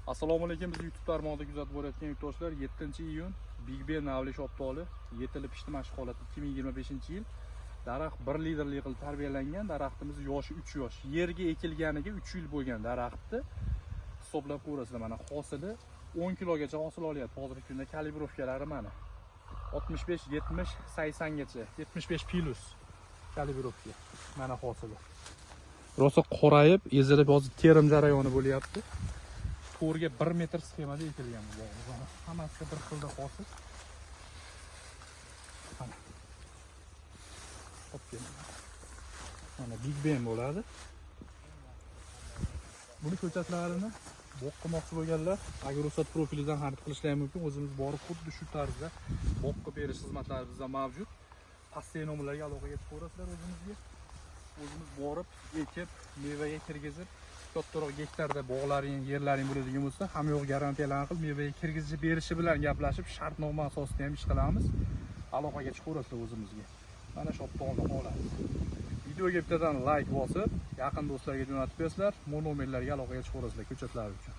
Assalomu alaykum, biz YouTube tarmog'ida kuzatib borayotgan yurtdoshlar. 7-iyun Big Ben Navli Shoptoli yetilib pishdi mashq holati 2025-yil. Daraxt 1 litrli qilib tarbiyalangan. Daraxtimiz yoshi 3 yosh. Yerga ekilganiga 3 yil bo'lgan daraxtni hisoblab ko'rasizlar. Mana hosili 10 kilogacha hosil olyapti. Hozirgi kunda kalibrovkalari mana 65, 70, 80 gacha, 75 plus kalibrovka. Mana hosili. Rosa qorayib, ezilib, hozir terim jarayoni bo'lyapti. To'rga 1 metr sxemada ekilgan bu. Hammasiga bir xilda hosil. Mana Big Ben bo'ladi. Buni ko'chatlarini boqqimoqchi bo'lganlar Agrosat profilidan xarid qilishlari mumkin. O'zimiz borib xuddi shu tarzda boqqa berish xizmatlari bizda mavjud. Pastdagi nomerlarga aloqaga chiqib ko'rasizlar o'zimizga. O'zimiz borib ekib, mevaga kirgizib, kattaroq gektarda bog'laring, yerlaring bo'ladigan bo'lsa, ham yo'q garantiyalarni qilib, mevaga kirgizib berishi bilan gaplashib, shartnoma asosida ham ish qilamiz. Aloqaga chiqib ko'rasizlar o'zimizga. Mana Shoptoli holati. Videoga bittadan like bosib, yaqin do'stlarga jo'natib bersizlar, bu nomerlarga aloqaga chiqib ko'rasizlar ko'chatlar uchun.